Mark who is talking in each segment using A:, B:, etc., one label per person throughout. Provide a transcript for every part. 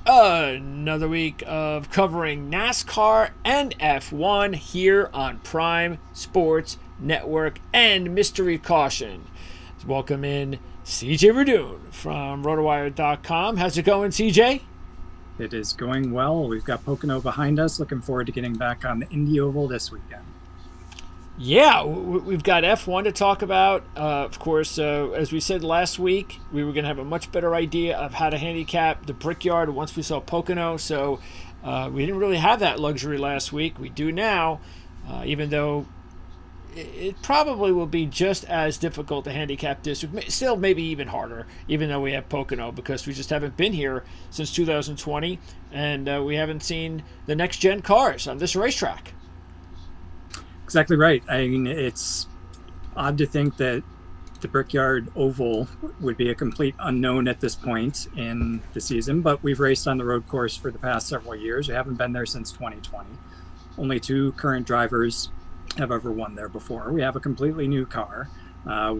A: Another week of covering NASCAR and F1 here on Prime Sports Network and Mystery Caution. Welcome in CJ Radoon from rotowire.com. How's it going, CJ?
B: It is going well. We've got Pocono behind us. Looking forward to getting back on the Indy Oval this weekend.
A: Yeah, we've got F1 to talk about. Of course, as we said last week, we were going to have a much better idea of how to handicap the Brickyard once we saw Pocono. So we didn't really have that luxury last week. We do now, even though it probably will be just as difficult to handicap this week. Still, maybe even harder, even though we have Pocono, because we just haven't been here since 2020, and we haven't seen the next-gen cars on this racetrack.
B: Exactly right. I mean, it's odd to think that the Brickyard Oval would be a complete unknown at this point in the season, but we've raced on the road course for the past several years. We haven't been there since 2020. Only two current drivers have ever won there before. We have a completely new car.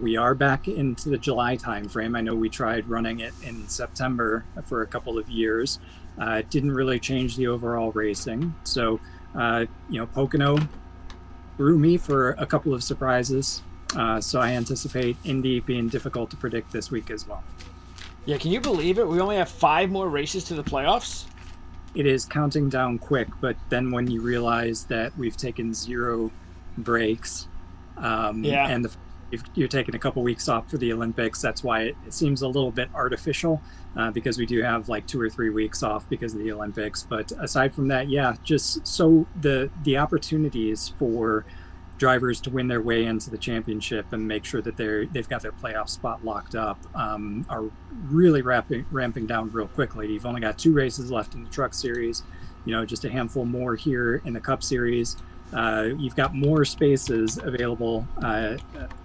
B: We are back into the July timeframe. I know we tried running it in September for a couple of years. It didn't really change the overall racing. So, Pocono threw me for a couple of surprises. So I anticipate Indy being difficult to predict this week as well.
A: Yeah, can you believe it? We only have 5 more races to the playoffs.
B: It is counting down quick, but then when you realize that we've taken 0 breaks, and if you're taking a couple weeks off for the Olympics, that's why it seems a little bit artificial, because we do have like 2 or 3 weeks off because of the Olympics. But aside from that, just so the opportunities for drivers to win their way into the championship and make sure that they've got their playoff spot locked up are really ramping down real quickly. You've only got 2 races left in the Truck Series, just a handful more here in the Cup Series. You've got more spaces available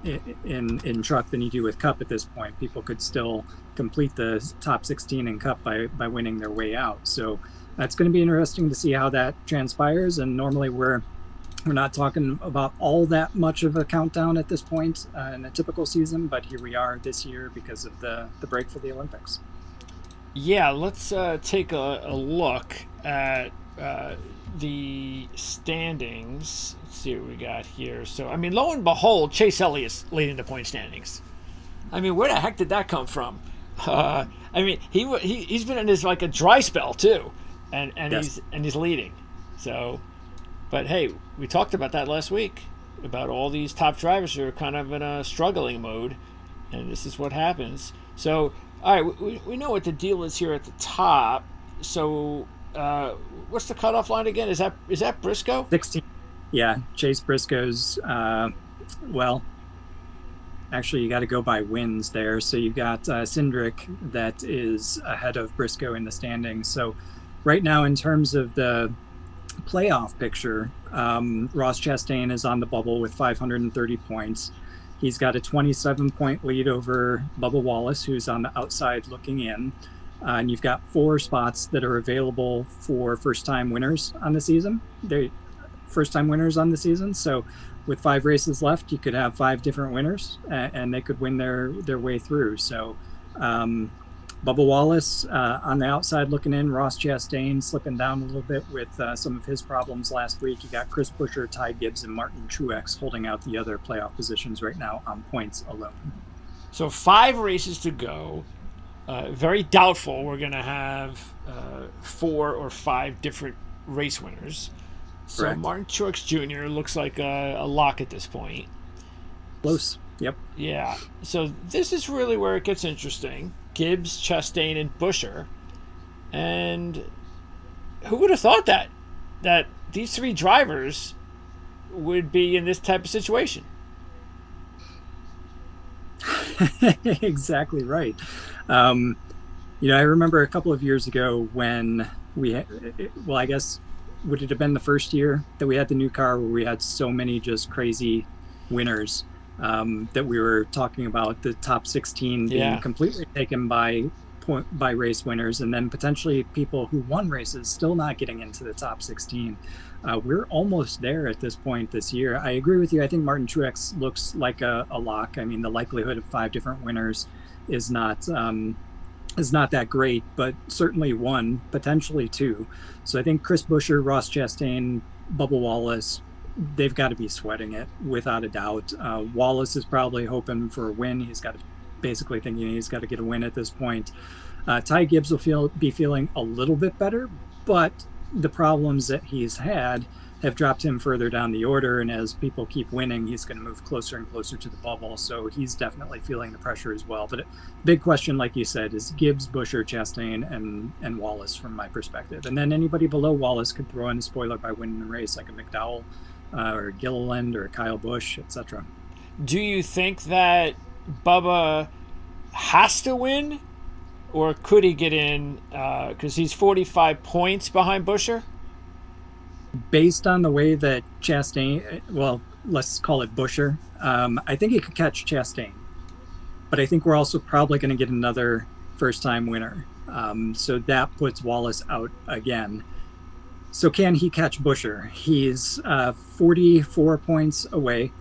B: in Truck than you do with Cup at this point. People could still complete the top 16 in Cup by winning their way out. So that's going to be interesting to see how that transpires. And normally we're not talking about all that much of a countdown at this point in a typical season, but here we are this year because of the break for the Olympics.
A: Yeah, let's take a look at the standings. Let's see what we got here. So, I mean, lo and behold, Chase Elliott's leading the point standings. I mean, where the heck did that come from? I mean, he's been in this like a dry spell too, and yes. he's leading. So, but hey, we talked about that last week about all these top drivers who are kind of in a struggling mode, and this is what happens. So, all right, we know what the deal is here at the top. So, what's the cutoff line again? Is that Briscoe?
B: 16. Yeah, Chase Briscoe's. Actually, you got to go by wins there. So you've got Cindric that is ahead of Briscoe in the standings. So right now, in terms of the playoff picture, Ross Chastain is on the bubble with 530 points. He's got a 27-point lead over Bubba Wallace, who's on the outside looking in. And you've got 4 spots that are available for first-time winners on the season. They're first-time winners on the season. So with 5 races left, you could have 5 different winners, and they could win their way through. So Bubba Wallace on the outside looking in, Ross Chastain slipping down a little bit with some of his problems last week. You got Chris Buescher, Ty Gibbs, and Martin Truex holding out the other playoff positions right now on points alone.
A: So 5 races to go. Very doubtful we're going to have 4 or 5 different race winners. So correct. Martin Truex Jr. looks like a lock at this point.
B: Close. Yep.
A: Yeah. So this is really where it gets interesting. Gibbs, Chastain, and Buescher. And who would have thought that these 3 drivers would be in this type of situation?
B: Exactly right. I remember a couple of years ago when I guess, would it have been the first year that we had the new car where we had so many just crazy winners that we were talking about the top 16 being completely taken by race winners, and then potentially people who won races still not getting into the top 16. We're almost there at this point this year. I agree with you. I think Martin Truex looks like a lock. I mean, the likelihood of 5 different winners is not is not that great, but certainly one, potentially two. So I think Chris Buescher, Ross Chastain, Bubba Wallace, they've got to be sweating it without a doubt. Wallace is probably hoping for a win. He's got to basically thinking he's got to get a win at this point. Ty Gibbs will be feeling a little bit better, but the problems that he's had have dropped him further down the order, and as people keep winning, he's going to move closer and closer to the bubble, so he's definitely feeling the pressure as well. But big question, like you said, is Gibbs, Buescher, Chastain, and Wallace from my perspective. And then anybody below Wallace could throw in a spoiler by winning the race, like a McDowell or a Gilliland or a Kyle Busch, etc.
A: Do you think that Bubba has to win, or could he get in because he's 45 points behind Buescher?
B: Based on the way that Chastain, well, let's call it Buescher, I think he could catch Chastain. But I think we're also probably going to get another first-time winner. So that puts Wallace out again. So can he catch Buescher? He's 44 points away.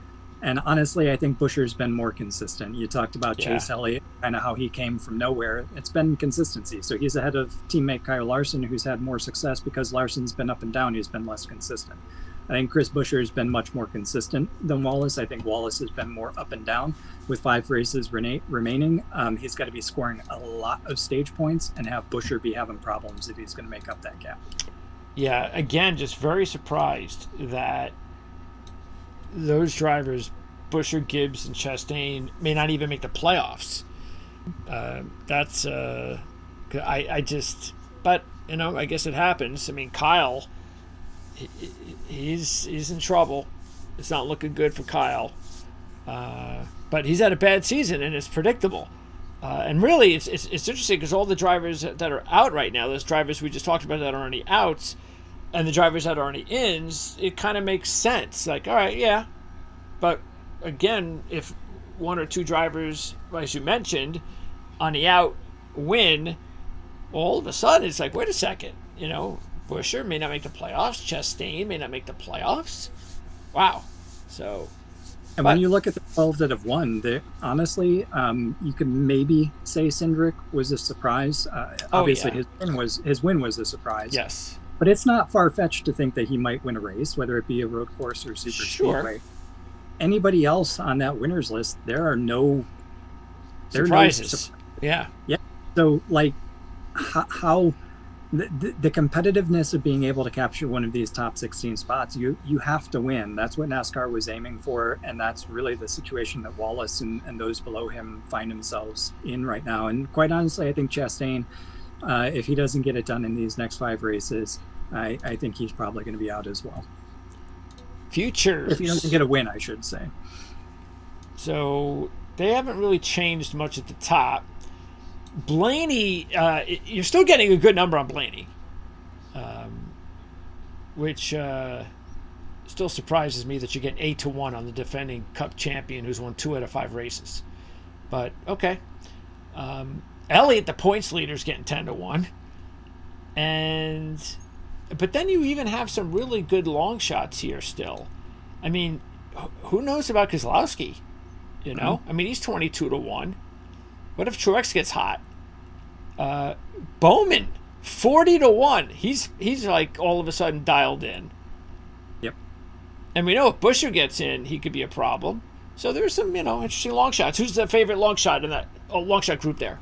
B: And honestly, I think Buescher's been more consistent. You talked about Chase Elliott, kind of how he came from nowhere. It's been consistency. So he's ahead of teammate Kyle Larson, who's had more success because Larson's been up and down. He's been less consistent. I think Chris Buescher's been much more consistent than Wallace. I think Wallace has been more up and down with 5 races remaining. He's got to be scoring a lot of stage points and have Buescher be having problems if he's going to make up that gap.
A: Yeah, again, just very surprised that those drivers, Buescher, Gibbs, and Chastain, may not even make the playoffs. But I guess it happens. I mean, Kyle, he's in trouble. It's not looking good for Kyle. But he's had a bad season, and it's predictable. And really, it's interesting because all the drivers that are out right now, those drivers we just talked about that are on the outs, and the drivers that are on the ins, it kind of makes sense. Like, all right, yeah. But again, if 1 or 2 drivers, as you mentioned, on the out win, all of a sudden it's like, wait a second, Buescher may not make the playoffs, Chastain may not make the playoffs. Wow. So.
B: And when you look at the 12 that have won, honestly, you could maybe say Cindric was a surprise. Obviously, his win was a surprise.
A: Yes.
B: But it's not far-fetched to think that he might win a race, whether it be a road course or super speedway. Anybody else on that winners list, there are no
A: surprises. Yeah.
B: So, how the competitiveness of being able to capture one of these top 16 spots, you have to win. That's what NASCAR was aiming for, and that's really the situation that Wallace and those below him find themselves in right now. And quite honestly, I think Chastain, if he doesn't get it done in these next 5 races, I think he's probably going to be out as well.
A: Futures.
B: If he doesn't get a win, I should say.
A: So they haven't really changed much at the top. Blaney, you're still getting a good number on Blaney, which still surprises me that you get 8-1 on the defending Cup champion who's won 2 out of 5 races. But okay. Elliott, the points leader, is getting 10-1. But then you even have some really good long shots here still. I mean, who knows about Keselowski? I mean, he's 22-1. What if Truex gets hot? Bowman, 40-1. He's like all of a sudden dialed in.
B: Yep.
A: And we know if Buescher gets in, he could be a problem. So there's some, interesting long shots. Who's the favorite long shot in that long shot group there?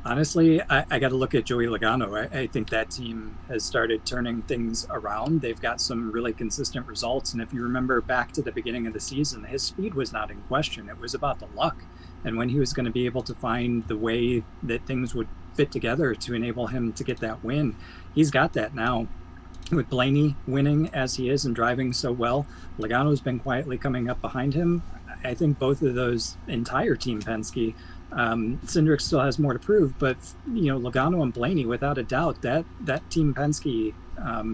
B: Honestly, I got to look at Joey Logano. I think that team has started turning things around. They've got some really consistent results. And if you remember back to the beginning of the season, his speed was not in question. It was about the luck and when he was going to be able to find the way that things would fit together to enable him to get that win. He's got that now. With Blaney winning as he is and driving so well, Logano's been quietly coming up behind him. I think both of those entire Team Penske, Cindric still has more to prove, but Logano and Blaney, without a doubt, that Team Penske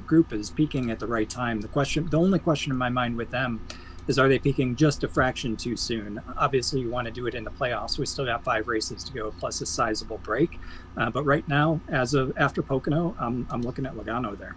B: group is peaking at the right time. The only question in my mind with them is, are they peaking just a fraction too soon? Obviously, you want to do it in the playoffs. We still got 5 races to go, plus a sizable break. But right now, after Pocono, I'm looking at Logano there.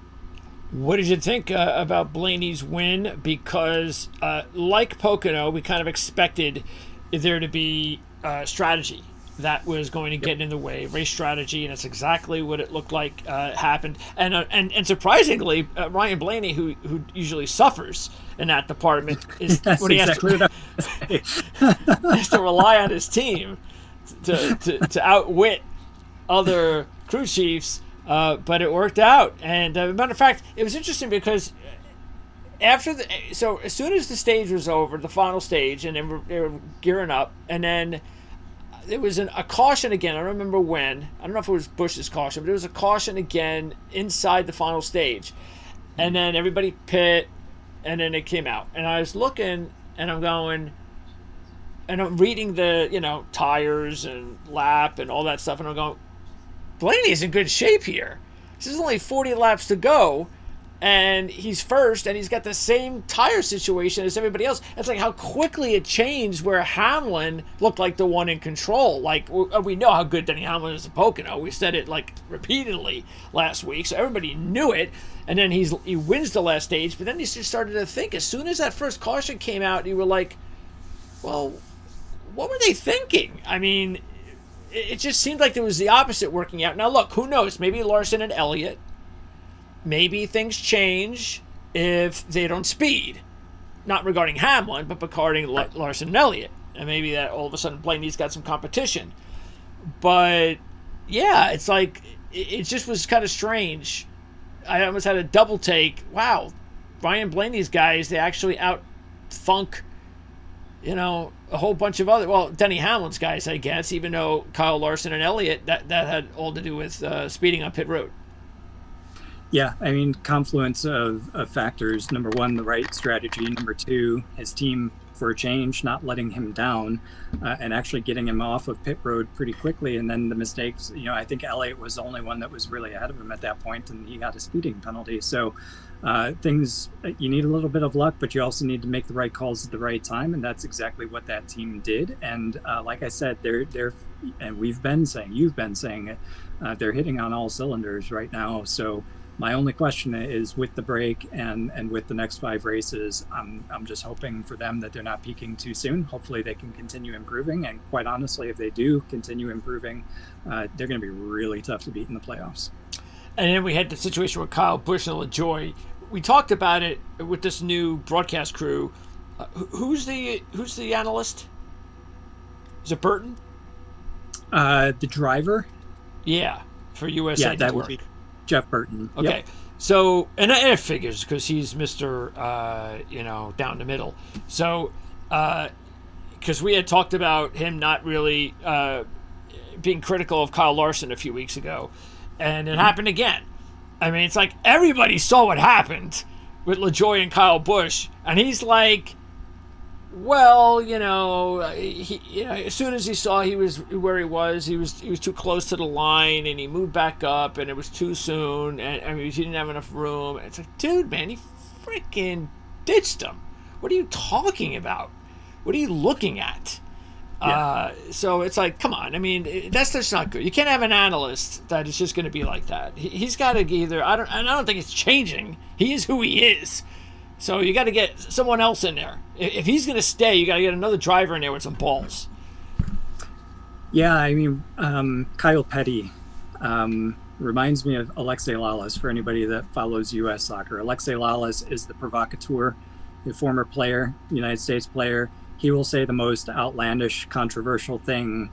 A: What did you think about Blaney's win? Because like Pocono, we kind of expected there to be strategy that was going to get in the way, race strategy, and it's exactly what it looked like happened. And surprisingly, Ryan Blaney, who usually suffers in that department, is when he
B: exactly
A: has to rely on his team to outwit other crew chiefs, but it worked out. And matter of fact, it was interesting because so as soon as the stage was over, the final stage, and they were gearing up, and then there was a caution again. I don't remember when. I don't know if it was Bush's caution, but it was a caution again inside the final stage. And then everybody pit, and then it came out. And I was looking, and I'm going, and I'm reading the, tires and lap and all that stuff, and I'm going, Blaney's in good shape here. This is only 40 laps to go, and he's first, and he's got the same tire situation as everybody else. It's like how quickly it changed where Hamlin looked like the one in control. Like, we know how good Denny Hamlin is at Pocono. We said it, like, repeatedly last week, so everybody knew it. And then he wins the last stage, but then he just started to think, as soon as that first caution came out, you were like, well, what were they thinking? I mean, it just seemed like there was the opposite working out. Now, look, who knows? Maybe Larson and Elliott, maybe things change if they don't speed. Not regarding Hamlin, but regarding Larson and Elliott. And maybe that all of a sudden Blaney's got some competition. But, yeah, it's like, it just was kind of strange. I almost had a double take. Wow, Ryan Blaney's guys, they actually out-thunk, a whole bunch of Denny Hamlin's guys, I guess, even though Kyle Larson and Elliott, that had all to do with speeding on pit road.
B: Yeah, I mean, confluence of factors. Number one, the right strategy. Number two, his team, for a change, not letting him down and actually getting him off of pit road pretty quickly. And then the mistakes, I think Elliott was the only one that was really ahead of him at that point, and he got a speeding penalty. So things, you need a little bit of luck, but you also need to make the right calls at the right time. And that's exactly what that team did. And like I said, they're and you've been saying it, they're hitting on all cylinders right now. So my only question is, with the break and with the next 5 races, I'm just hoping for them that they're not peaking too soon. Hopefully they can continue improving. And quite honestly, if they do continue improving, they're going to be really tough to beat in the playoffs.
A: And then we had the situation with Kyle Busch and LaJoie. We talked about it with this new broadcast crew. Who's the analyst? Is it Burton?
B: The driver?
A: Yeah, for USA Network.
B: That would be Jeff Burton.
A: Okay, yep. So, and it figures because he's Mr. Down the middle. So, because we had talked about him not really being critical of Kyle Larson a few weeks ago, and it happened again. I mean, it's like everybody saw what happened with LaJoie and Kyle Busch, and he's like, well, as soon as he saw he was where he was too close to the line, and he moved back up, and it was too soon, and I mean, he didn't have enough room. It's like, dude, man, he freaking ditched him. What are you talking about? What are you looking at? Yeah. So it's like, come on. I mean, that's just not good. You can't have an analyst that is just going to be like that. He's got to either. I don't think it's changing. He is who he is. So you got to get someone else in there. If he's going to stay, you got to get another driver in there with some balls.
B: Yeah, I mean, Kyle Petty reminds me of Alexei Lalas, for anybody that follows U.S. soccer. Alexei Lalas is the provocateur, the former player, United States player. He will say the most outlandish, controversial thing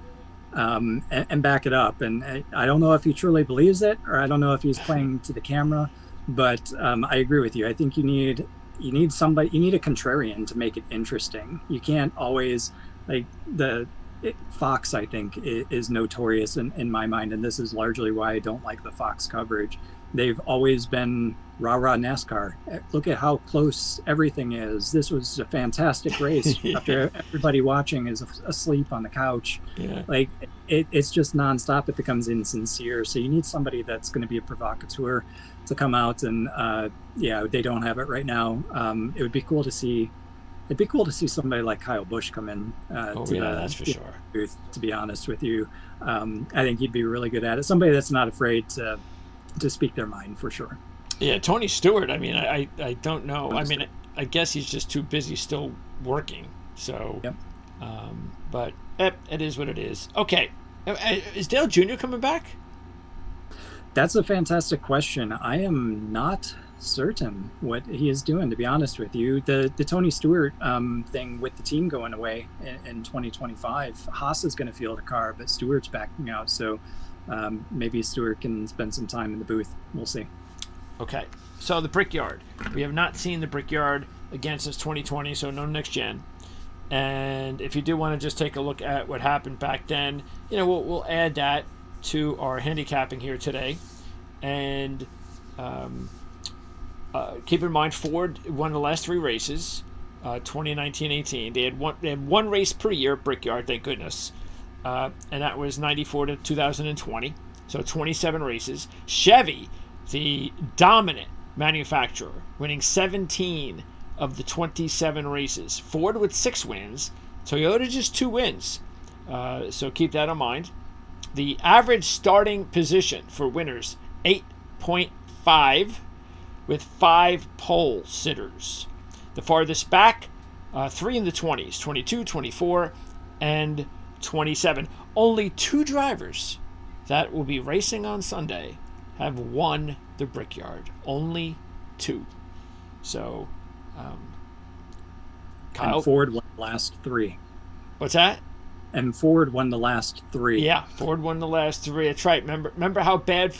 B: and back it up. And I don't know if he truly believes it, or I don't know if he's playing to the camera, but I agree with you. I think you need somebody, you need a contrarian to make it interesting. You can't always, Fox, I think, is notorious in my mind, and this is largely why I don't like the Fox coverage. They've always been rah-rah NASCAR. Look at how close everything is. This was a fantastic race. Yeah. After everybody watching is asleep on the couch. Yeah. It's just nonstop. It becomes insincere. So you need somebody that's going to be a provocateur to come out, and they don't have it right now. It would be cool to see. It'd be cool to see somebody like Kyle Busch come in.
A: That's for sure.
B: To be honest with you, I think he'd be really good at it. Somebody that's not afraid to speak their mind, for sure.
A: Yeah, Tony Stewart. I mean, I don't know. I mean, I guess he's just too busy still working. So, yep. But it is what it is. Okay, Is Dale Jr. coming back?
B: That's a fantastic question. I am not certain what he is doing, to be honest with you. The Tony Stewart thing with the team going away in 2025, Haas is going to field a car, but Stewart's backing out. So maybe Stewart can spend some time in the booth. We'll see.
A: Okay. So the Brickyard. We have not seen the Brickyard again since 2020, so no next gen. And if you do want to just take a look at what happened back then, we'll add that to our handicapping here today. And keep in mind, Ford won the last 3 races, 2019-18. They had one race per year at Brickyard, thank goodness. And that was 94 to 2020, so 27 races. Chevy, the dominant manufacturer, winning 17 of the 27 races. Ford with 6 wins. Toyota just 2 wins. So keep that in mind. The average starting position for winners, 8.5, with 5 pole sitters. The farthest back, 3 in the 20s, 22, 24, and 27. Only 2 drivers that will be racing on Sunday have won the Brickyard. Only 2. So, Kyle.
B: And Ford won the last 3.
A: What's that?
B: And Ford won the last 3.
A: Yeah, Ford won the last 3. That's right. Remember how bad,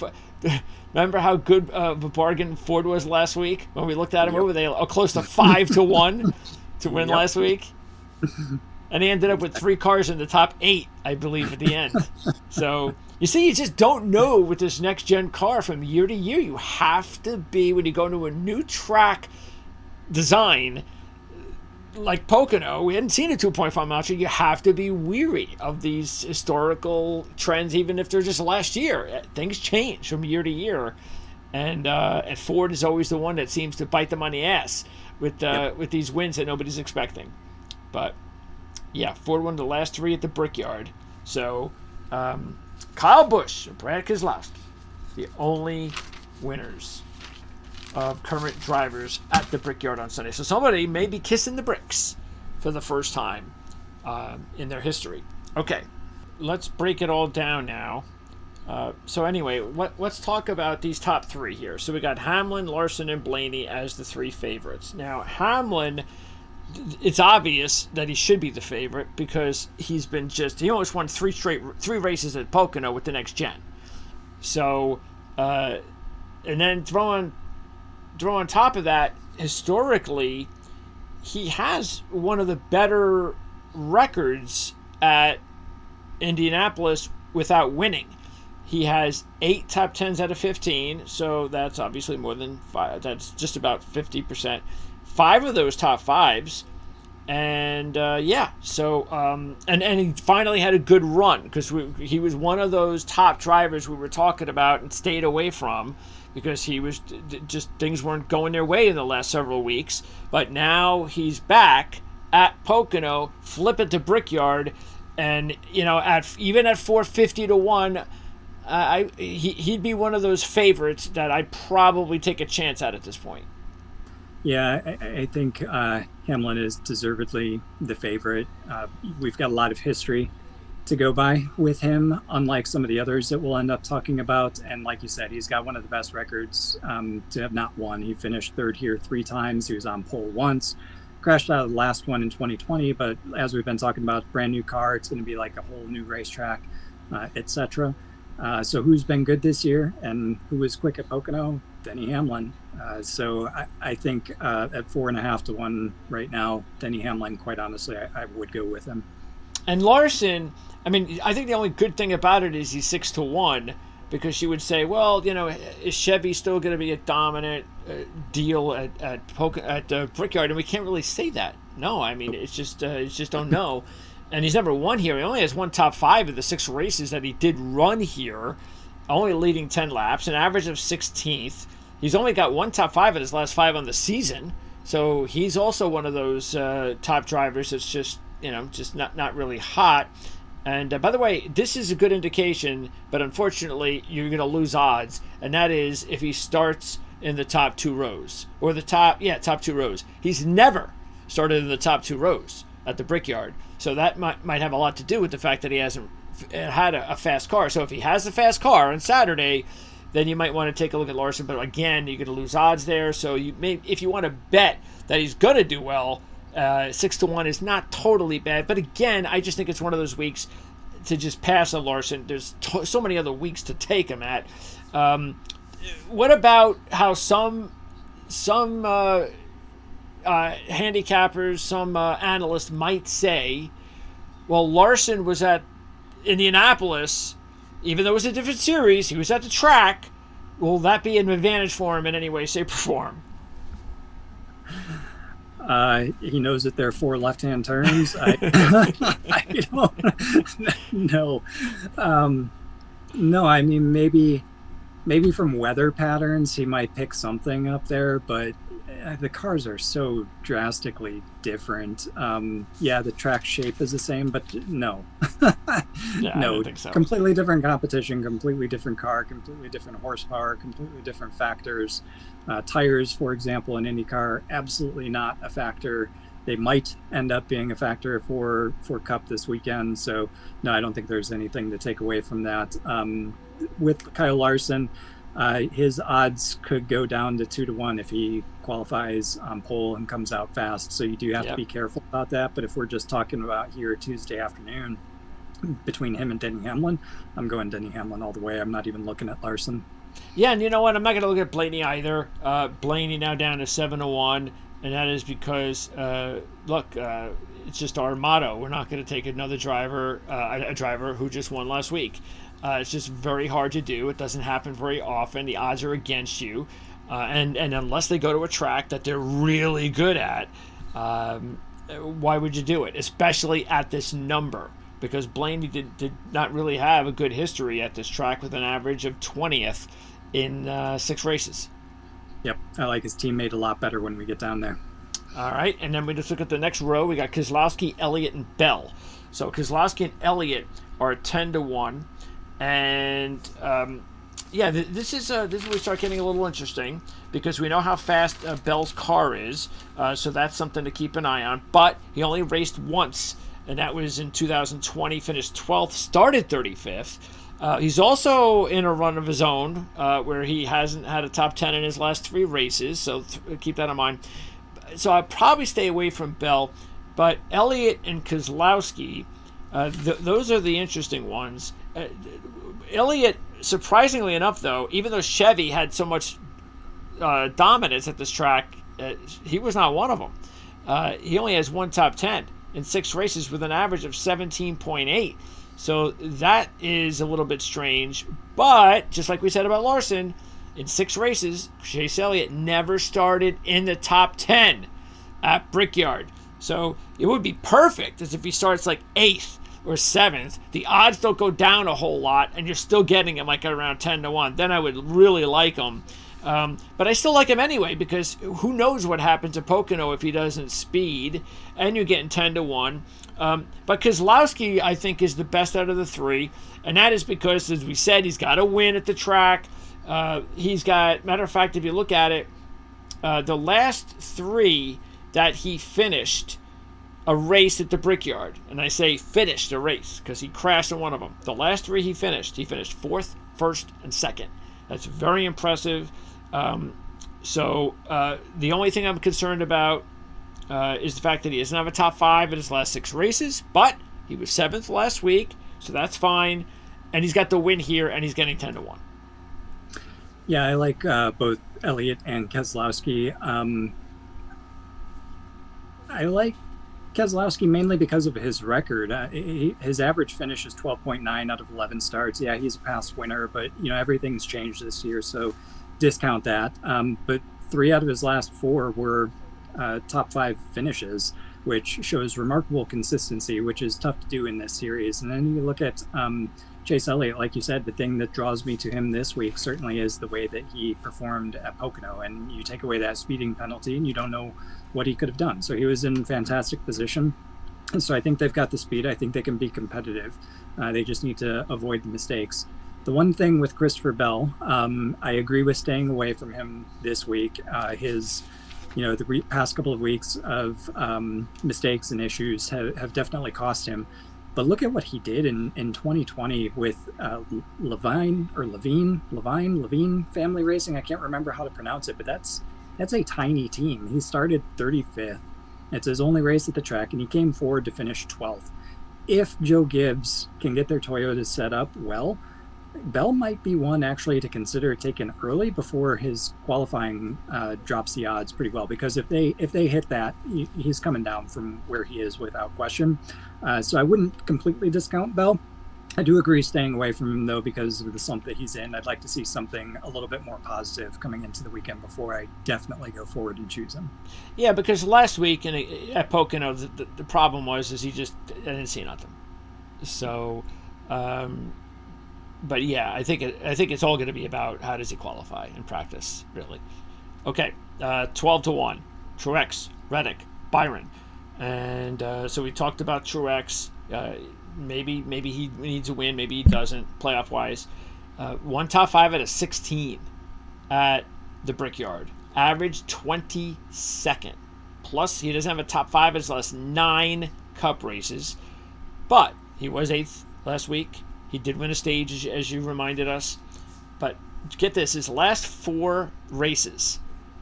A: remember how good of a bargain Ford was last week when we looked at him? Yep. Over they close to 5-1 to win last week, and they ended up with 3 cars in the top 8, I believe, at the end. So you see, you just don't know with this next gen car from year to year. You have to be, when you go into a new track design like Pocono, we hadn't seen a 2.5 mile track. You have to be weary of these historical trends, even if they're just last year. Things change from year to year, and Ford is always the one that seems to bite them on the ass with these wins that nobody's expecting. But yeah, Ford won the last 3 at the Brickyard. So Kyle Busch and Brad Keselowski, the only winners of current drivers at the Brickyard on Sunday. So somebody may be kissing the bricks for the first time in their history. Okay, let's break it all down now. So anyway, let's talk about these top 3 here. So we got Hamlin, Larson, and Blaney as the 3 favorites. Now, Hamlin, it's obvious that he should be the favorite because he almost won 3 races at Pocono with the next gen. So, and then throw on top of that, historically, he has one of the better records at Indianapolis without winning. He has 8 top 10s out of 15, so that's obviously more than 5. That's just about 50%. 5 of those top 5s, and and he finally had a good run because he was one of those top drivers we were talking about and stayed away from, because he was just, things weren't going their way in the last several weeks. But now he's back at Pocono, flip it to Brickyard, and even at 450-1, he'd be one of those favorites that I'd probably take a chance at this point.
B: Yeah, I think Hamlin is deservedly the favorite. We've got a lot of history to go by with him, unlike some of the others that we'll end up talking about. And like you said, he's got one of the best records to have not won. He finished 3rd here 3 times. He was on pole once, crashed out of the last one in 2020. But as we've been talking about, brand new car, it's going to be like a whole new racetrack, etc. So who's been good this year and who was quick at Pocono? Denny Hamlin. So I think at 4.5-1 right now, Denny Hamlin, quite honestly, I would go with him.
A: And Larson, I think the only good thing about it is he's 6-1, because you would say, well, is Chevy still going to be a dominant deal at Brickyard? And we can't really say that. No, it's just don't know. And he's number 1 here. He only has 1 top 5 of the 6 races that he did run here, only leading 10 laps, an average of 16th. He's only got 1 top 5 in his last 5 on the season. So he's also one of those top drivers that's just not really hot. And by the way, this is a good indication, but unfortunately, you're going to lose odds. And that is if he starts in the top 2 rows, or top 2 rows. He's never started in the top 2 rows at the Brickyard. So that might have a lot to do with the fact that he hasn't had a fast car. So if he has a fast car on Saturday, then you might want to take a look at Larson. But again, you're going to lose odds there. So if you want to bet that he's going to do well, 6-1 is not totally bad. But again, I just think it's one of those weeks to just pass on Larson. There's so many other weeks to take him at. What about how some handicappers, some analysts might say, well, Larson was at Indianapolis, even though it was a different series, he was at the track. Will that be an advantage for him in any way, shape, or form?
B: He knows that there are 4 left-hand turns. I don't know. No, I mean, maybe from weather patterns, he might pick something up there, but the cars are so drastically different. The track shape is the same, but no.
A: Yeah, I don't think so.
B: Completely different competition, completely different car, completely different horsepower, completely different factors. Tires, for example, in IndyCar, absolutely not a factor. They might end up being a factor for Cup this weekend. So, no, I don't think there's anything to take away from that. With Kyle Larson, his odds could go down to 2-1 if he qualifies on pole and comes out fast. So you do have to be careful about that. But if we're just talking about here Tuesday afternoon, between him and Denny Hamlin, I'm going Denny Hamlin all the way. I'm not even looking at Larson.
A: Yeah, and you know what? I'm not going to look at Blaney either. Blaney now down to 7-1, and that is because, it's just our motto. We're not going to take another driver, a driver who just won last week. It's just very hard to do. It doesn't happen very often. The odds are against you. And unless they go to a track that they're really good at, why would you do it? Especially at this number. Because Blaney did not really have a good history at this track with an average of 20th in 6 races.
B: Yep, I like his teammate a lot better when we get down there.
A: All right, and then we just look at the next row. We got Keselowski, Elliott, and Bell. So Keselowski and Elliott are 10-1. And this is where we start getting a little interesting because we know how fast Bell's car is, so that's something to keep an eye on. But he only raced once, and that was in 2020. Finished 12th, started 35th. He's also in a run of his own where he hasn't had a top 10 in his last 3 races, so keep that in mind. So I'd probably stay away from Bell, but Elliott and Keselowski, those are the interesting ones. Elliott, surprisingly enough, though, even though Chevy had so much dominance at this track, he was not one of them. He only has 1 top 10 in 6 races with an average of 17.8. So that is a little bit strange. But just like we said about Larson, in 6 races, Chase Elliott never started in the top 10 at Brickyard. So it would be perfect as if he starts like 8th or 7th. The odds don't go down a whole lot, and you're still getting him like around 10-1. Then I would really like him. But I still like him anyway because who knows what happens to Pocono if he doesn't speed, and you're getting 10-1. But Keselowski, I think, is the best out of the 3, and that is because, as we said, he's got a win at the track. He's got, matter of fact, if you look at it, the last 3 that he finished a race at the Brickyard, and I say finished a race because he crashed in one of them. The last 3 he finished 4th, 1st, and 2nd. That's very impressive. So the only thing I'm concerned about is the fact that he doesn't have a top 5 in his last 6 races, but he was 7th last week, so that's fine. And he's got the win here, and he's getting 10-1.
B: Yeah, I like both Elliott and Keselowski. I like Keselowski mainly because of his record. His average finish is 12.9 out of 11 starts. Yeah, he's a past winner, but everything's changed this year, so discount that. But 3 out of his last 4 were top 5 finishes, which shows remarkable consistency, which is tough to do in this series. And then you look at Chase Elliott, like you said, the thing that draws me to him this week certainly is the way that he performed at Pocono. And you take away that speeding penalty and you don't know what he could have done. So he was in fantastic position. And so I think they've got the speed. I think they can be competitive. They just need to avoid the mistakes. The one thing with Christopher Bell, I agree with staying away from him this week. The past couple of weeks of mistakes and issues have definitely cost him. But look at what he did in 2020 with Levine Family Racing. I can't remember how to pronounce it, but that's a tiny team. He started 35th. It's his only race at the track, and he came forward to finish 12th. If Joe Gibbs can get their Toyota set up well, Bell might be one actually to consider taking early before his qualifying drops the odds pretty well, because if they hit that, he's coming down from where he is without question. So I wouldn't completely discount Bell. I do agree staying away from him though because of the slump that he's in. I'd like to see something a little bit more positive coming into the weekend before I definitely go forward and choose him.
A: Yeah, because last week at Pocono, the problem was I didn't see nothing. So. But yeah, I think it's all going to be about how does he qualify in practice, really. Okay, 12-1, Truex, Reddick, Byron, and so we talked about Truex. Maybe he needs a win, maybe he doesn't. Playoff wise, one top 5 out of 16 at the Brickyard, average 22nd. Plus, he doesn't have a top 5 in his last 9 Cup races, but he was 8th last week. He did win a stage, as you reminded us. But get this, his last 4 races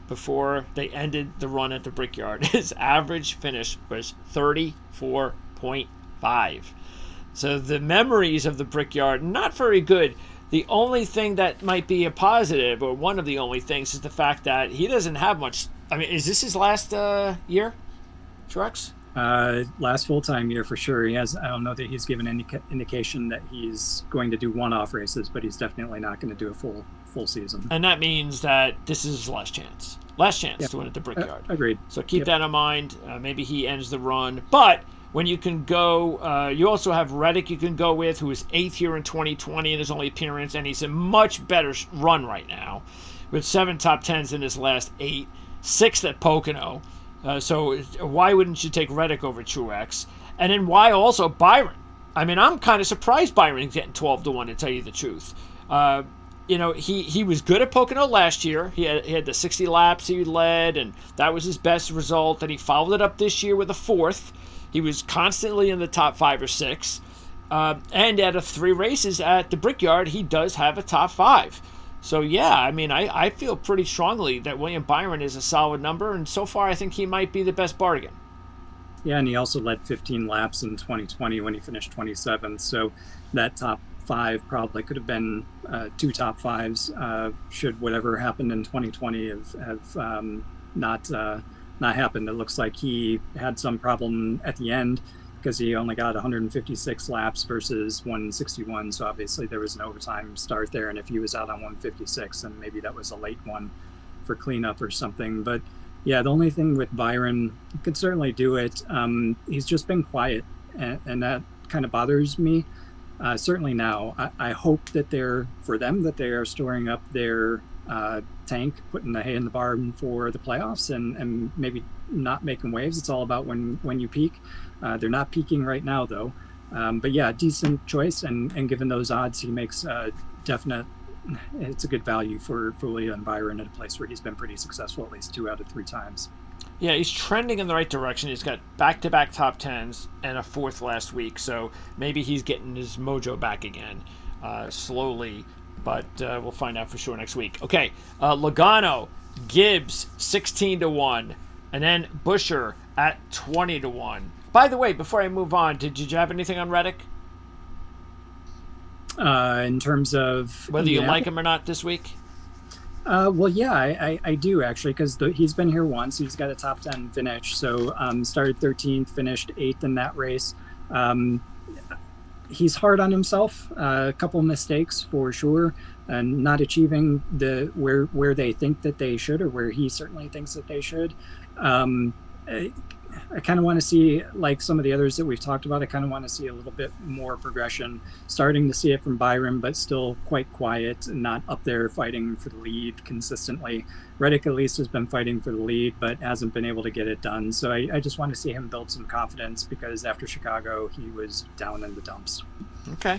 A: before they ended the run at the Brickyard, his average finish was 34.5. So the memories of the Brickyard, not very good. The only thing that might be a positive, or one of the only things, is the fact that he doesn't have much. I mean, is this his last year, Truex?
B: Last full-time year for sure. He has. I don't know that he's given any indication that he's going to do one-off races, but he's definitely not going to do a full season.
A: And that means that this is his last chance. Last chance to win at the Brickyard.
B: Agreed.
A: So keep that in mind. Maybe he ends the run. But when you can go, you also have Reddick you can go with, who is 8th here in 2020 in his only appearance, and he's a much better run right now, with 7 top 10s in his last 8, 6th at Pocono. So why wouldn't you take Reddick over Truex? And then why also Byron? I mean, I'm kind of surprised Byron's getting 12-1, to tell you the truth. He was good at Pocono last year. He had the 60 laps he led, and that was his best result. And he followed it up this year with a 4th. He was constantly in the top 5 or 6. And out of 3 races at the Brickyard, he does have a top 5. So, yeah, I mean, I feel pretty strongly that William Byron is a solid number, and so far I think he might be the best bargain.
B: Yeah, and he also led 15 laps in 2020 when he finished 27th, so that top 5 probably could have been 2 top 5s should whatever happened in 2020 have not happened. It looks like he had some problem at the end, because he only got 156 laps versus 161. So obviously there was an overtime start there. And if he was out on 156, then maybe that was a late one for cleanup or something. But yeah, the only thing with Byron, he could certainly do it. He's just been quiet, and that kind of bothers me. Certainly now, I hope that they are storing up their tank, putting the hay in the barn for the playoffs, and maybe not making waves. It's all about when you peak. They're not peaking right now though. But yeah, decent choice, and given those odds, he makes it's a good value for William Byron at a place where he's been pretty successful at least 2 out of 3 times.
A: Yeah, he's trending in the right direction. He's got back-to-back top 10s and a 4th last week, so maybe he's getting his mojo back again slowly, but we'll find out for sure next week. Okay, Logano, Gibbs 16-1, and then Buescher at 20-1. By the way, before I move on, did you have anything on Reddick?
B: In terms of
A: whether you like him or not this week?
B: Well, yeah, I do actually, because he's been here once. He's got a top 10 finish. So started 13th, finished 8th in that race. He's hard on himself. A couple mistakes for sure, and not achieving where they think that they should, or where he certainly thinks that they should. I kind of want to see, like some of the others that we've talked about, I kind of want to see a little bit more progression. Starting to see it from Byron, but still quite quiet and not up there fighting for the lead consistently. Reddick at least has been fighting for the lead, but hasn't been able to get it done. So I just want to see him build some confidence, because after Chicago, he was down in the dumps.
A: Okay.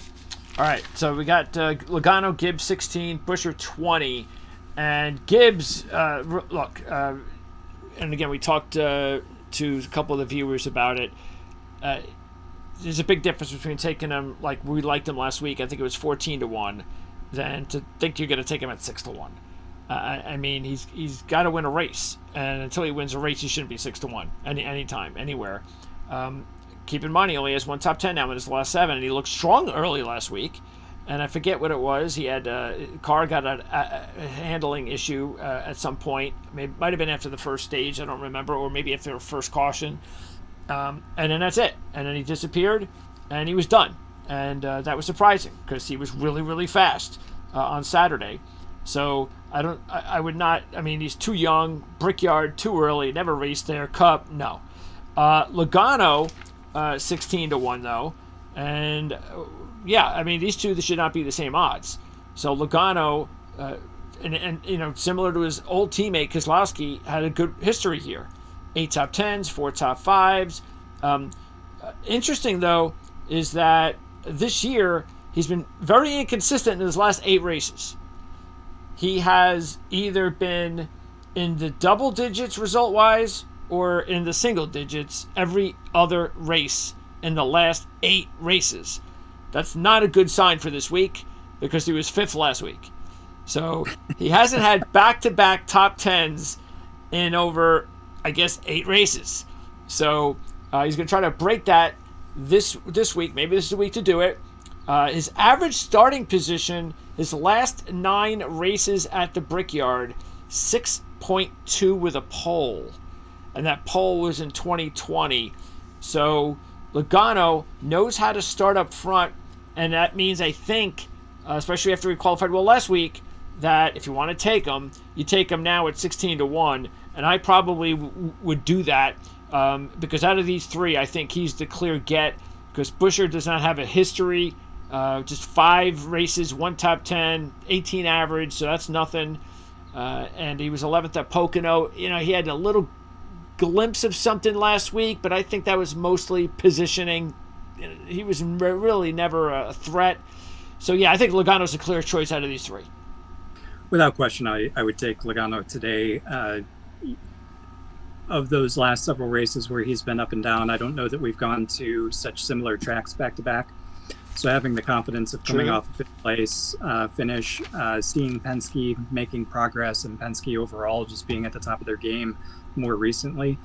A: All right. So we got Logano, Gibbs 16, Buescher 20. And Gibbs, look, and again, we talked to a couple of the viewers about it. there's a big difference between taking him like we liked him last week. I think it was 14-1, than to think you're going to take him at 6-1. I mean, he's got to win a race, and until he wins a race, he shouldn't be 6-1 anytime, anywhere. Keep in mind, he only has one top 10 now in his last 7, and he looked strong early last week. And I forget what it was. He had car got a handling issue at some point. Might have been after the first stage. I don't remember, or maybe after the first caution. And then that's it. And then he disappeared, and he was done. And that was surprising because he was really, really fast on Saturday. So I would not. I mean, he's too young. Brickyard too early. Never raced there. Cup no. Logano 16-1 though, and yeah, I mean these two should not be the same odds. So Logano, and you know, similar to his old teammate Keselowski, had a good history here. 8 top 10s, 4 top 5s. Interesting though is that this year he's been very inconsistent in his last 8 races. He has either been in the double digits result-wise or in the single digits every other race in the last 8 races. That's not a good sign for this week because he was 5th last week. So he hasn't had back-to-back top 10s in over, I guess, 8 races. So he's going to try to break that this week. Maybe this is the week to do it. His average starting position, his last 9 races at the Brickyard, 6.2 with a pole. And that pole was in 2020. So Logano knows how to start up front. And that means, I think, especially after he qualified well last week, that if you want to take him, you take him now at 16-1. And I probably would do that because out of these 3, I think he's the clear get because Buescher does not have a history. Just 5 races, 1 top 10, 18 average, so that's nothing. And he was 11th at Pocono. You know, he had a little glimpse of something last week, but I think that was mostly positioning. He was really never a threat. So, yeah, I think Logano's a clear choice out of these 3.
B: Without question, I would take Logano today. Of those last several races where he's been up and down, I don't know that we've gone to such similar tracks back-to-back. So having the confidence of coming off a 5th place finish, seeing Penske making progress and Penske overall just being at the top of their game more recently,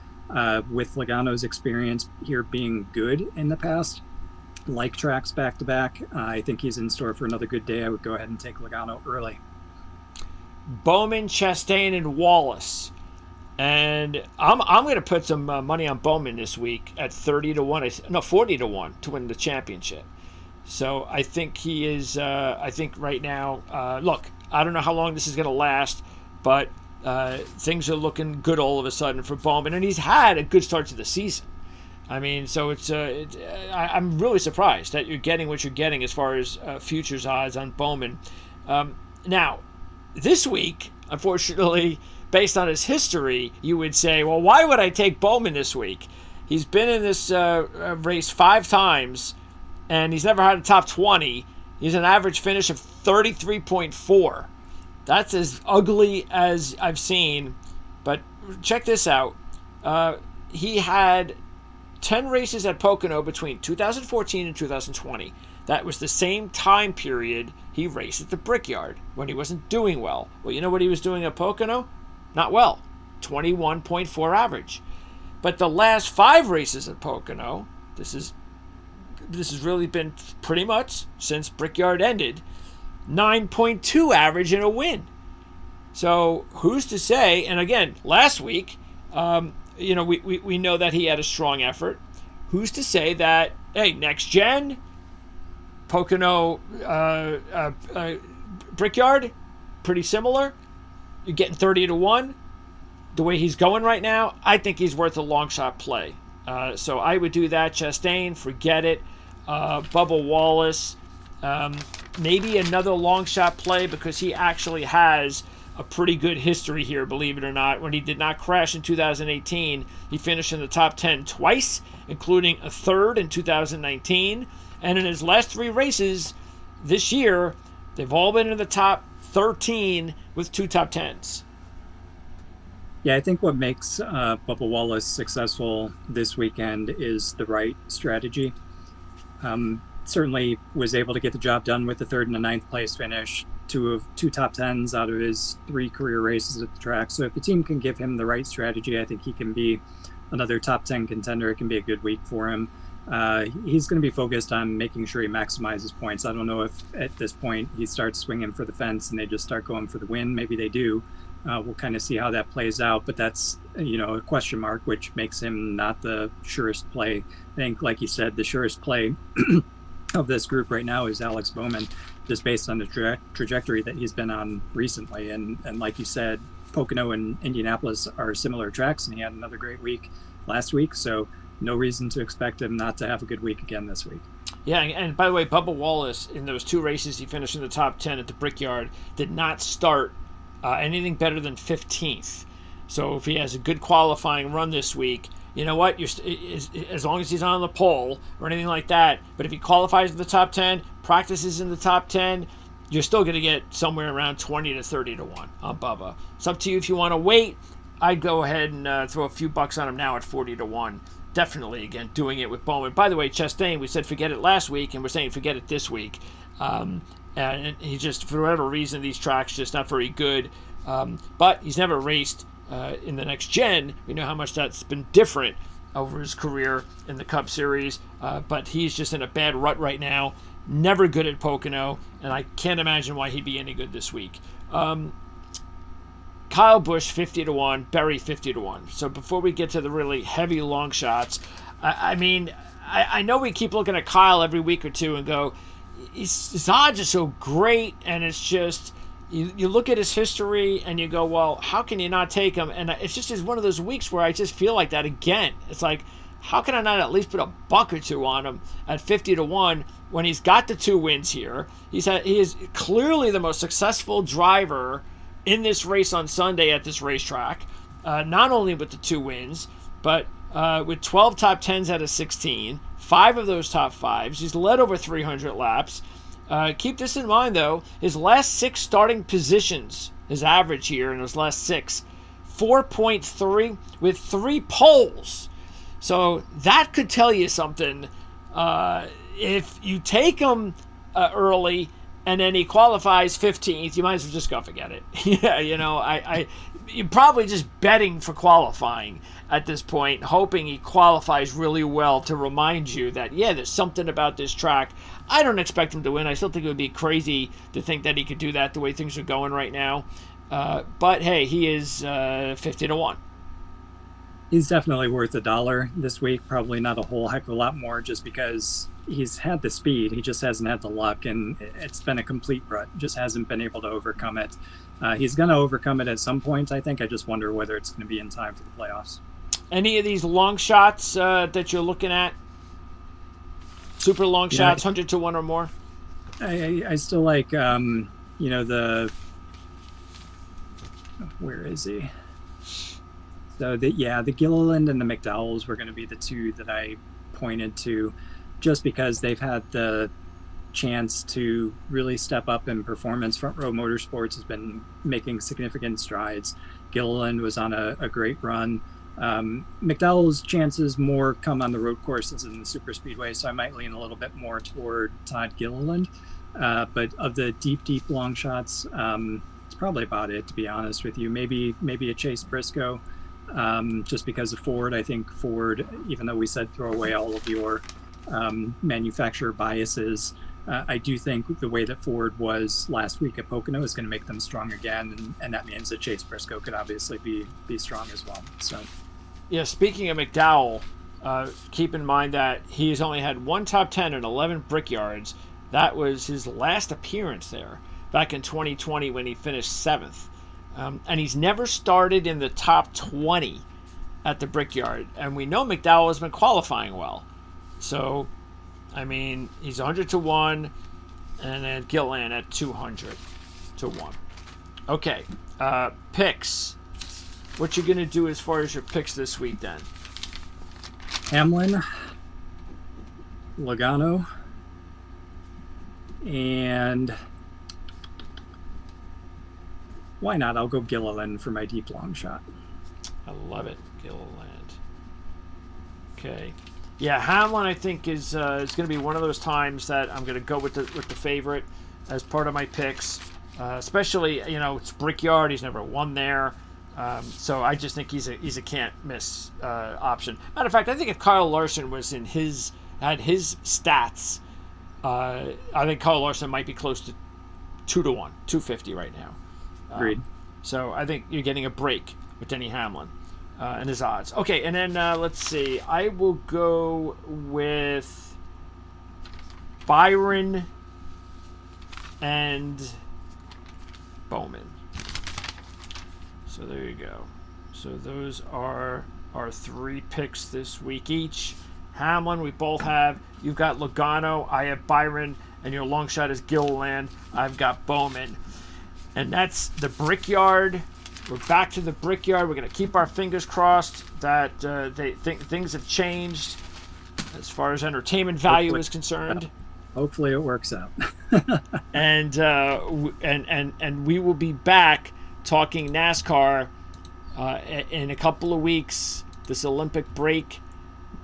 B: with Logano's experience here being good in the past, like tracks back-to-back, I think he's in store for another good day. I would go ahead and take Logano early.
A: Bowman, Chastain, and Wallace. And I'm going to put some money on Bowman this week at 30-1, no 40-1 to win the championship. So I think he is. I think right now. Look, I don't know how long this is going to last, but things are looking good all of a sudden for Bowman, and he's had a good start to the season. I mean, so I'm really surprised that you're getting what you're getting as far as futures odds on Bowman. Now, this week, unfortunately, based on his history, you would say, well, why would I take Bowman this week? He's been in this race 5 times, and he's never had a top 20. He's an average finish of 33.4. That's as ugly as I've seen. But check this out. He had 10 races at Pocono between 2014 and 2020. That was the same time period he raced at the Brickyard when he wasn't doing well. Well, you know what he was doing at Pocono? Not well. 21.4 average. But the last 5 races at Pocono, this has really been pretty much since Brickyard ended, 9.2 average in a win. who's to say? And again, last week, we know that he had a strong effort. Who's to say that, hey, next gen, Pocono, Brickyard, pretty similar. You're getting 30-1. The way he's going right now, I think he's worth a long shot play. So I would do that. Chastain, forget it. Bubba Wallace, maybe another long shot play because he actually has a pretty good history here, believe it or not. When he did not crash in 2018, he finished in the top 10 twice, including a 3rd in 2019. And in his last 3 races this year, they've all been in the top 13 with 2 top 10s.
B: Yeah, I think what makes Bubba Wallace successful this weekend is the right strategy. Certainly was able to get the job done with the 3rd and the 9th place finish, two top tens out of his 3 career races at the track. So if the team can give him the right strategy, I think he can be another top 10 contender. It can be a good week for him. He's going to be focused on making sure he maximizes points. I don't know if at this point he starts swinging for the fence and they just start going for the win. Maybe they do. We'll kind of see how that plays out, but that's, a question mark, which makes him not the surest play. I think, like you said, the surest play of this group right now is Alex Bowman, just based on the trajectory that he's been on recently. And like you said, Pocono and Indianapolis are similar tracks, and he had another great week last week. So no reason to expect him not to have a good week again this week.
A: Yeah, and by the way, Bubba Wallace, in those 2 races he finished in the top 10 at the Brickyard, did not start anything better than 15th. So if he has a good qualifying run this week, you know what? As long as he's on the pole or anything like that, but if he qualifies in the top 10, practices in the top 10, you're still going to get somewhere around 20 to 30 to 1 on Bubba. It's up to you if you want to wait. I'd go ahead and throw a few bucks on him now at 40 to 1. Definitely, again, doing it with Bowman. By the way, Chastain, we said forget it last week, and we're saying forget it this week. And he just, for whatever reason, these tracks just not very good. But he's never raced in the next gen. We know how much that's been different over his career in the Cup Series. But he's just in a bad rut right now. Never good at Pocono, and I can't imagine why he'd be any good this week. Kyle Busch 50 to 1, Berry 50 to 1. So before we get to the really heavy long shots, I know we keep looking at Kyle every week or two and go, his odds are so great, and it's just you look at his history and you go, well, how can you not take him? And it's just one of those weeks where I just feel like that again. It's like, how can I not at least put a buck or two on him at 50 to 1 when he's got the 2 wins here? He is clearly the most successful driver in this race on Sunday at this racetrack, not only with the 2 wins, but with 12 top 10s out of 16, 5 of those top 5s. He's led over 300 laps. Keep this in mind, though. His last 6 starting positions, his average here in his last 6, 4.3 with 3 poles. So that could tell you something. If you take him early and then he qualifies 15th, you might as well just go forget it. Yeah, you're probably just betting for qualifying at this point, hoping he qualifies really well to remind you that, yeah, there's something about this track. I don't expect him to win. I still think it would be crazy to think that he could do that the way things are going right now. But, hey, he is 50 to 1.
B: He's definitely worth $1 this week. Probably not a whole heck of a lot more, just because he's had the speed. He just hasn't had the luck, and it's been a complete rut. Just hasn't been able to overcome it. He's going to overcome it at some point, I think. I just wonder whether it's going to be in time for the playoffs.
A: Any of these long shots that you're looking at? Super long shots, 100 to 1 or more?
B: I still like, where is he? So, the Gilliland and the McDowells were going to be the 2 that I pointed to, just because they've had the chance to really step up in performance. Front Row Motorsports has been making significant strides. Gilliland was on a great run. McDowell's chances more come on the road courses than the super speedway, so I might lean a little bit more toward Todd Gilliland. But of the deep long shots, it's probably about it, to be honest with you. Maybe a Chase Briscoe, just because of Ford. I think Ford, even though we said throw away all of your manufacturer biases, I do think the way that Ford was last week at Pocono is going to make them strong again, and that means that Chase Briscoe could obviously be strong as well. So,
A: yeah. Speaking of McDowell, keep in mind that he's only had 1 top 10 and 11 Brickyards. That was his last appearance there back in 2020 when he finished 7th, and he's never started in the top 20 at the Brickyard. And we know McDowell has been qualifying well, so. I mean, he's 100 to 1, and then Gilliland at 200 to 1. Okay, picks. What you going to do as far as your picks this week, then?
B: Hamlin, Logano, and why not? I'll go Gilliland for my deep long shot.
A: I love it, Gilliland. Okay. Yeah, Hamlin I think is going to be one of those times that I'm going to go with the favorite as part of my picks. Especially, it's Brickyard. He's never won there. So I just think he's a can't miss option. Matter of fact, I think if Kyle Larson was had his stats, I think Kyle Larson might be close to 2-1, 250 right now.
B: Agreed.
A: So I think you're getting a break with Denny Hamlin and his odds. Okay, and then let's see. I will go with Byron and Bowman. So there you go. So those are our 3 picks this week each. Hamlin, we both have. You've got Logano. I have Byron. And your long shot is Gilliland. I've got Bowman. And that's the Brickyard. We're back to the Brickyard. We're going to keep our fingers crossed that things have changed as far as entertainment value is concerned.
B: Hopefully it works out.
A: and we will be back talking NASCAR in a couple of weeks. This Olympic break.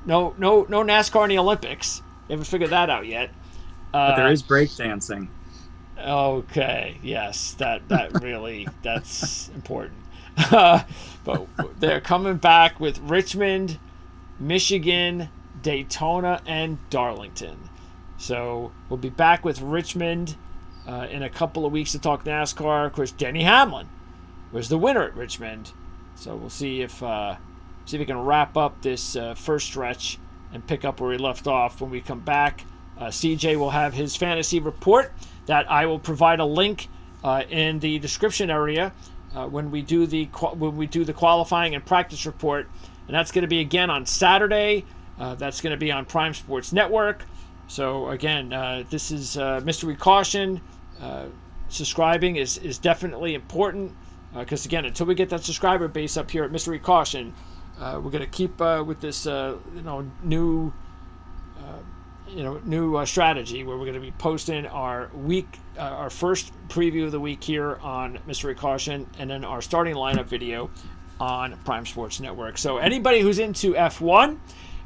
A: No NASCAR in the Olympics. We haven't figured that out yet.
B: But there is break dancing.
A: Okay. Yes, that really that's important. But they're coming back with Richmond, Michigan, Daytona, and Darlington. So we'll be back with Richmond in a couple of weeks to talk NASCAR. Of course, Denny Hamlin was the winner at Richmond. So we'll see if we can wrap up this first stretch and pick up where we left off when we come back. CJ will have his fantasy report that I will provide a link in the description area when we do the qualifying and practice report, and that's going to be again on Saturday. That's going to be on Prime Sports Network. So again, this is Mystery Caution. Subscribing is definitely important because again, until we get that subscriber base up here at Mystery Caution, we're going to keep with this new strategy where we're going to be posting our first preview of the week here on Mystery Caution, and then our starting lineup video on Prime Sports Network. So anybody who's into F1,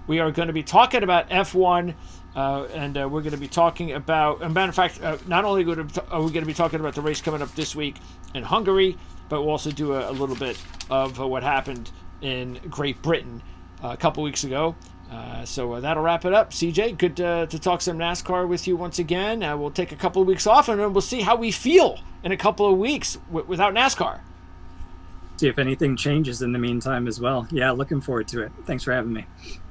A: we are going to be talking about F1, and we're going to be talking about, as a matter of fact, not only are we going to be talking about the race coming up this week in Hungary, but we'll also do a little bit of what happened in Great Britain a couple weeks ago. So that'll wrap it up. CJ, good to talk some NASCAR with you once again. We'll take a couple of weeks off, and then we'll see how we feel in a couple of weeks without NASCAR.
B: See if anything changes in the meantime as well. Yeah, looking forward to it. Thanks for having me.